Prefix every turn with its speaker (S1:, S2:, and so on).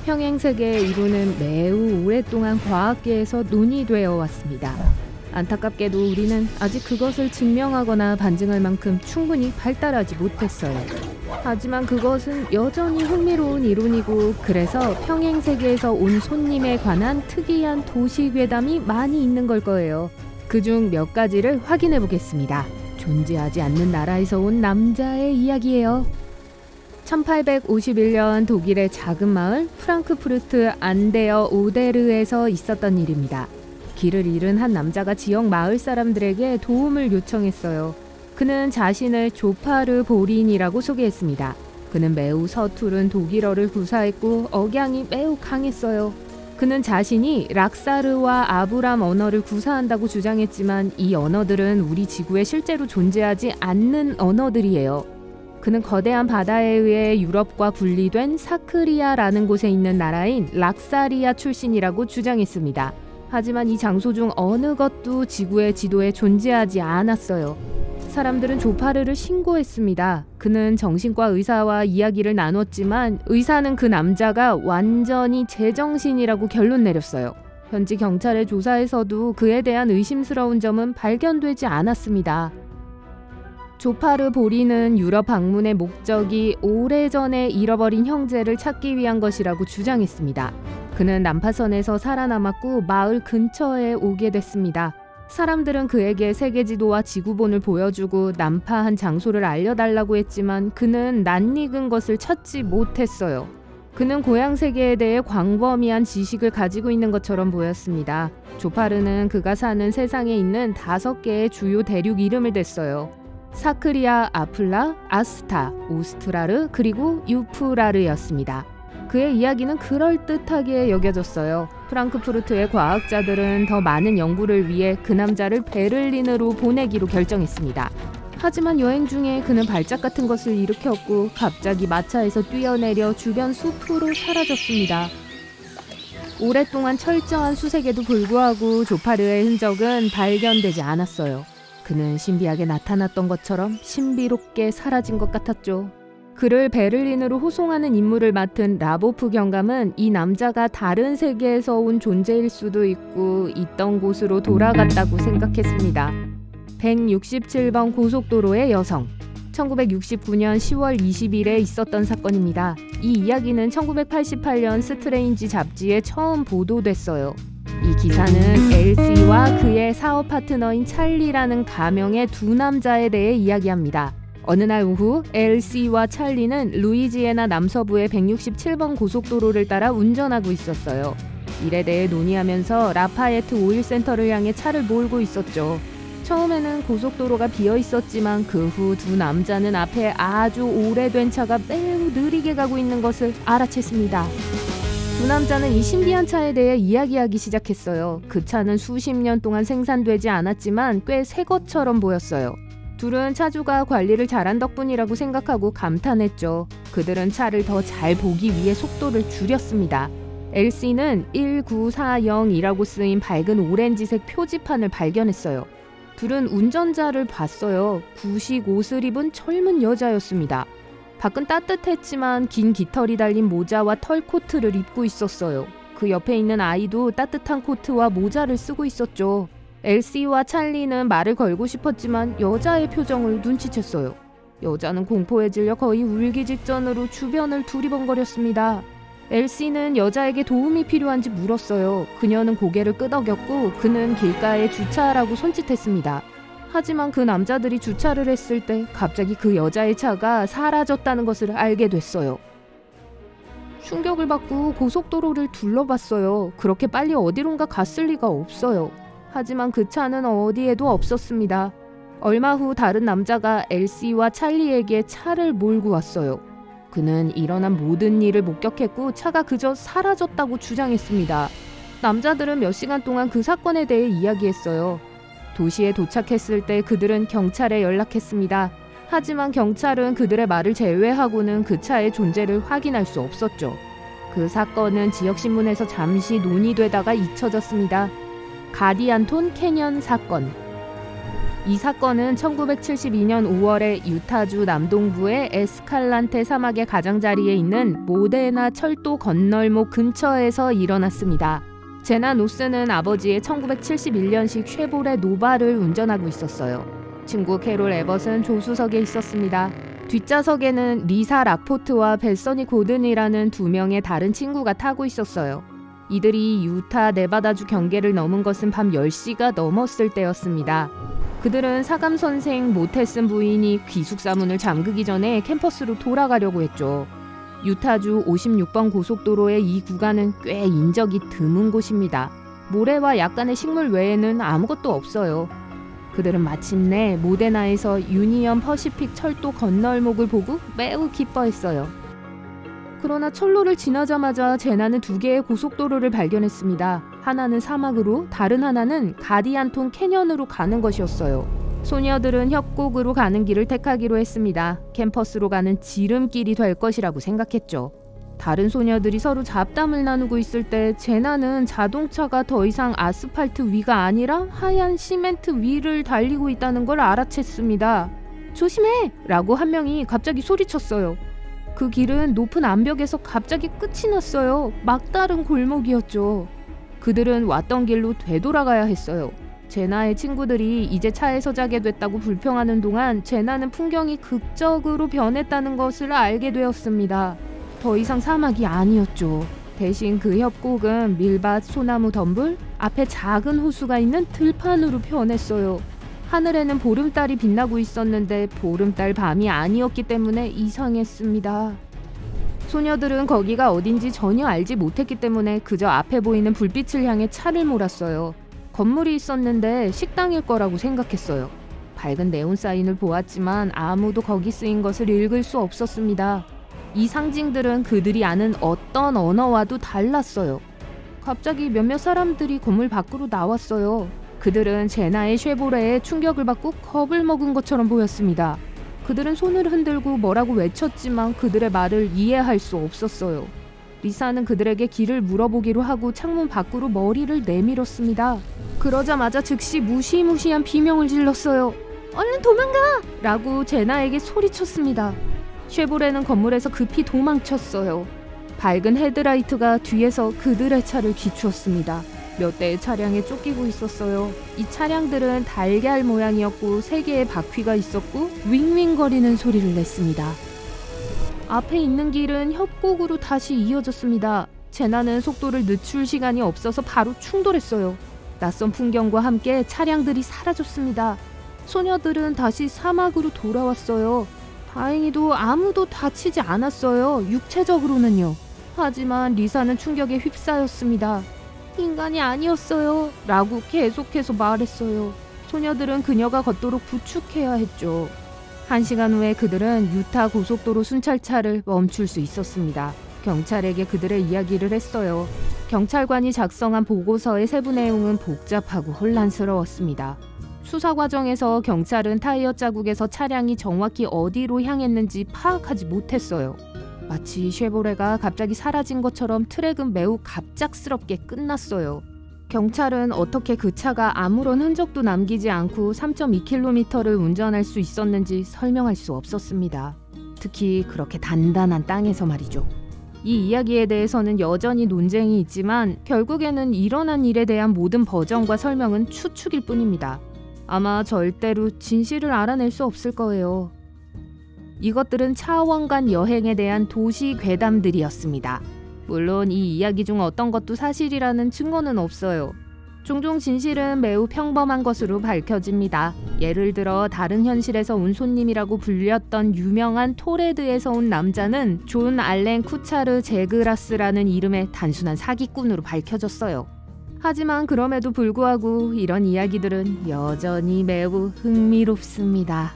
S1: 평행세계의 이론은 매우 오랫동안 과학계에서 논의되어 왔습니다. 안타깝게도 우리는 아직 그것을 증명하거나 반증할 만큼 충분히 발달하지 못했어요. 하지만 그것은 여전히 흥미로운 이론이고, 그래서 평행세계에서 온 손님에 관한 특이한 도시괴담이 많이 있는 걸 거예요. 그중 몇 가지를 확인해 보겠습니다. 존재하지 않는 나라에서 온 남자의 이야기예요. 1851년 독일의 작은 마을 프랑크푸르트 안데어 오데르에서 있었던 일입니다. 길을 잃은 한 남자가 지역 마을 사람들에게 도움을 요청했어요. 그는 자신을 조파르 보린이라고 소개했습니다. 그는 매우 서투른 독일어를 구사했고 억양이 매우 강했어요. 그는 자신이 락사르와 아브람 언어를 구사한다고 주장했지만 이 언어들은 우리 지구에 실제로 존재하지 않는 언어들이에요. 그는 거대한 바다에 의해 유럽과 분리된 사크리아라는 곳에 있는 나라인 락사리아 출신이라고 주장했습니다. 하지만 이 장소 중 어느 것도 지구의 지도에 존재하지 않았어요. 사람들은 조파르를 신고했습니다. 그는 정신과 의사와 이야기를 나눴지만 의사는 그 남자가 완전히 제정신이라고 결론 내렸어요. 현지 경찰의 조사에서도 그에 대한 의심스러운 점은 발견되지 않았습니다. 조파르 보리는 유럽 방문의 목적이 오래전에 잃어버린 형제를 찾기 위한 것이라고 주장했습니다. 그는 난파선에서 살아남았고 마을 근처에 오게 됐습니다. 사람들은 그에게 세계지도와 지구본을 보여주고 난파한 장소를 알려달라고 했지만 그는 낯익은 것을 찾지 못했어요. 그는 고향 세계에 대해 광범위한 지식을 가지고 있는 것처럼 보였습니다. 조파르는 그가 사는 세상에 있는 5개의 주요 대륙 이름을 댔어요. 사크리아, 아플라, 아스타, 오스트라르, 그리고 유프라르였습니다. 그의 이야기는 그럴듯하게 여겨졌어요. 프랑크푸르트의 과학자들은 더 많은 연구를 위해 그 남자를 베를린으로 보내기로 결정했습니다. 하지만 여행 중에 그는 발작 같은 것을 일으켰고 갑자기 마차에서 뛰어내려 주변 숲으로 사라졌습니다. 오랫동안 철저한 수색에도 불구하고 조파르의 흔적은 발견되지 않았어요. 그는 신비하게 나타났던 것처럼 신비롭게 사라진 것 같았죠. 그를 베를린으로 호송하는 임무를 맡은 라보프 경감은 이 남자가 다른 세계에서 온 존재일 수도 있고 있던 곳으로 돌아갔다고 생각했습니다. 167번 고속도로의 여성. 1969년 10월 20일에 있었던 사건입니다. 이 이야기는 1988년 스트레인지 잡지에 처음 보도됐어요. 이 기사는 엘시와 그의 사업 파트너인 찰리라는 가명의 두 남자에 대해 이야기합니다. 어느 날 오후 엘시와 찰리는 루이지애나 남서부의 167번 고속도로를 따라 운전하고 있었어요. 일에 대해 논의하면서 라파에트 오일센터를 향해 차를 몰고 있었죠. 처음에는 고속도로가 비어 있었지만 그 후 두 남자는 앞에 아주 오래된 차가 매우 느리게 가고 있는 것을 알아챘습니다. 두 남자는 이 신비한 차에 대해 이야기하기 시작했어요. 그 차는 수십 년 동안 생산되지 않았지만 꽤 새 것처럼 보였어요. 둘은 차주가 관리를 잘한 덕분이라고 생각하고 감탄했죠. 그들은 차를 더 잘 보기 위해 속도를 줄였습니다. 엘시는 1940이라고 쓰인 밝은 오렌지색 표지판을 발견했어요. 둘은 운전자를 봤어요. 구식 옷을 입은 젊은 여자였습니다. 밖은 따뜻했지만 긴 깃털이 달린 모자와 털코트를 입고 있었어요. 그 옆에 있는 아이도 따뜻한 코트와 모자를 쓰고 있었죠. 엘시와 찰리는 말을 걸고 싶었지만 여자의 표정을 눈치챘어요. 여자는 공포에 질려 거의 울기 직전으로 주변을 두리번거렸습니다. 엘시는 여자에게 도움이 필요한지 물었어요. 그녀는 고개를 끄덕였고 그는 길가에 주차하라고 손짓했습니다. 하지만 그 남자들이 주차를 했을 때 갑자기 그 여자의 차가 사라졌다는 것을 알게 됐어요. 충격을 받고 고속도로를 둘러봤어요. 그렇게 빨리 어디론가 갔을 리가 없어요. 하지만 그 차는 어디에도 없었습니다. 얼마 후 다른 남자가 엘시와 찰리에게 차를 몰고 왔어요. 그는 일어난 모든 일을 목격했고 차가 그저 사라졌다고 주장했습니다. 남자들은 몇 시간 동안 그 사건에 대해 이야기했어요. 도시에 도착했을 때 그들은 경찰에 연락했습니다. 하지만 경찰은 그들의 말을 제외하고는 그 차의 존재를 확인할 수 없었죠. 그 사건은 지역신문에서 잠시 논의되다가 잊혀졌습니다. 가디안톤 캐년 사건. 이 사건은 1972년 5월에 유타주 남동부의 에스칼란테 사막의 가장자리에 있는 모데나 철도 건널목 근처에서 일어났습니다. 제나 노스는 아버지의 1971년식 쉐보레 노바를 운전하고 있었어요. 친구 캐롤 에벗은 조수석에 있었습니다. 뒷좌석에는 리사 락포트와 베서니 고든이라는 두 명의 다른 친구가 타고 있었어요. 이들이 유타 네바다주 경계를 넘은 것은 밤 10시가 넘었을 때였습니다. 그들은 사감 선생 모테슨 부인이 기숙사 문을 잠그기 전에 캠퍼스로 돌아가려고 했죠. 유타주 56번 고속도로의 이 구간은 꽤 인적이 드문 곳입니다. 모래와 약간의 식물 외에는 아무것도 없어요. 그들은 마침내 모데나에서 유니언 퍼시픽 철도 건널목을 보고 매우 기뻐했어요. 그러나 철로를 지나자마자 제나는 두 개의 고속도로를 발견했습니다. 하나는 사막으로, 다른 하나는 가디안톤 캐년으로 가는 것이었어요. 소녀들은 협곡으로 가는 길을 택하기로 했습니다. 캠퍼스로 가는 지름길이 될 것이라고 생각했죠. 다른 소녀들이 서로 잡담을 나누고 있을 때 제나는 자동차가 더 이상 아스팔트 위가 아니라 하얀 시멘트 위를 달리고 있다는 걸 알아챘습니다. 조심해! 라고 한 명이 갑자기 소리쳤어요. 그 길은 높은 암벽에서 갑자기 끝이 났어요. 막다른 골목이었죠. 그들은 왔던 길로 되돌아가야 했어요. 제나의 친구들이 이제 차에서 자게 됐다고 불평하는 동안 제나는 풍경이 극적으로 변했다는 것을 알게 되었습니다. 더 이상 사막이 아니었죠. 대신 그 협곡은 밀밭, 소나무 덤불, 앞에 작은 호수가 있는 들판으로 변했어요. 하늘에는 보름달이 빛나고 있었는데 보름달 밤이 아니었기 때문에 이상했습니다. 소녀들은 거기가 어딘지 전혀 알지 못했기 때문에 그저 앞에 보이는 불빛을 향해 차를 몰았어요. 건물이 있었는데 식당일 거라고 생각했어요. 밝은 네온 사인을 보았지만 아무도 거기 쓰인 것을 읽을 수 없었습니다. 이 상징들은 그들이 아는 어떤 언어와도 달랐어요. 갑자기 몇몇 사람들이 건물 밖으로 나왔어요. 그들은 제나의 쉐보레에 충격을 받고 겁을 먹은 것처럼 보였습니다. 그들은 손을 흔들고 뭐라고 외쳤지만 그들의 말을 이해할 수 없었어요. 리사는 그들에게 길을 물어보기로 하고 창문 밖으로 머리를 내밀었습니다. 그러자마자 즉시 무시무시한 비명을 질렀어요. 얼른 도망가! 라고 제나에게 소리쳤습니다. 쉐보레는 건물에서 급히 도망쳤어요. 밝은 헤드라이트가 뒤에서 그들의 차를 비추었습니다. 몇 대의 차량에 쫓기고 있었어요. 이 차량들은 달걀 모양이었고 3개의 바퀴가 있었고 윙윙거리는 소리를 냈습니다. 앞에 있는 길은 협곡으로 다시 이어졌습니다. 제나는 속도를 늦출 시간이 없어서 바로 충돌했어요. 낯선 풍경과 함께 차량들이 사라졌습니다. 소녀들은 다시 사막으로 돌아왔어요. 다행히도 아무도 다치지 않았어요. 육체적으로는요. 하지만 리사는 충격에 휩싸였습니다. 인간이 아니었어요. 라고 계속해서 말했어요. 소녀들은 그녀가 걷도록 부축해야 했죠. 1시간 후에 그들은 유타 고속도로 순찰차를 멈출 수 있었습니다. 경찰에게 그들의 이야기를 했어요. 경찰관이 작성한 보고서의 세부 내용은 복잡하고 혼란스러웠습니다. 수사 과정에서 경찰은 타이어 자국에서 차량이 정확히 어디로 향했는지 파악하지 못했어요. 마치 쉐보레가 갑자기 사라진 것처럼 트랙은 매우 갑작스럽게 끝났어요. 경찰은 어떻게 그 차가 아무런 흔적도 남기지 않고 3.2km를 운전할 수 있었는지 설명할 수 없었습니다. 특히 그렇게 단단한 땅에서 말이죠. 이 이야기에 대해서는 여전히 논쟁이 있지만 결국에는 일어난 일에 대한 모든 버전과 설명은 추측일 뿐입니다. 아마 절대로 진실을 알아낼 수 없을 거예요. 이것들은 차원간 여행에 대한 도시 괴담들이었습니다. 물론 이 이야기 중 어떤 것도 사실이라는 증거는 없어요. 종종 진실은 매우 평범한 것으로 밝혀집니다. 예를 들어 다른 현실에서 온 손님이라고 불렸던 유명한 토레드에서 온 남자는 존 알렌 쿠차르 제그라스라는 이름의 단순한 사기꾼으로 밝혀졌어요. 하지만 그럼에도 불구하고 이런 이야기들은 여전히 매우 흥미롭습니다.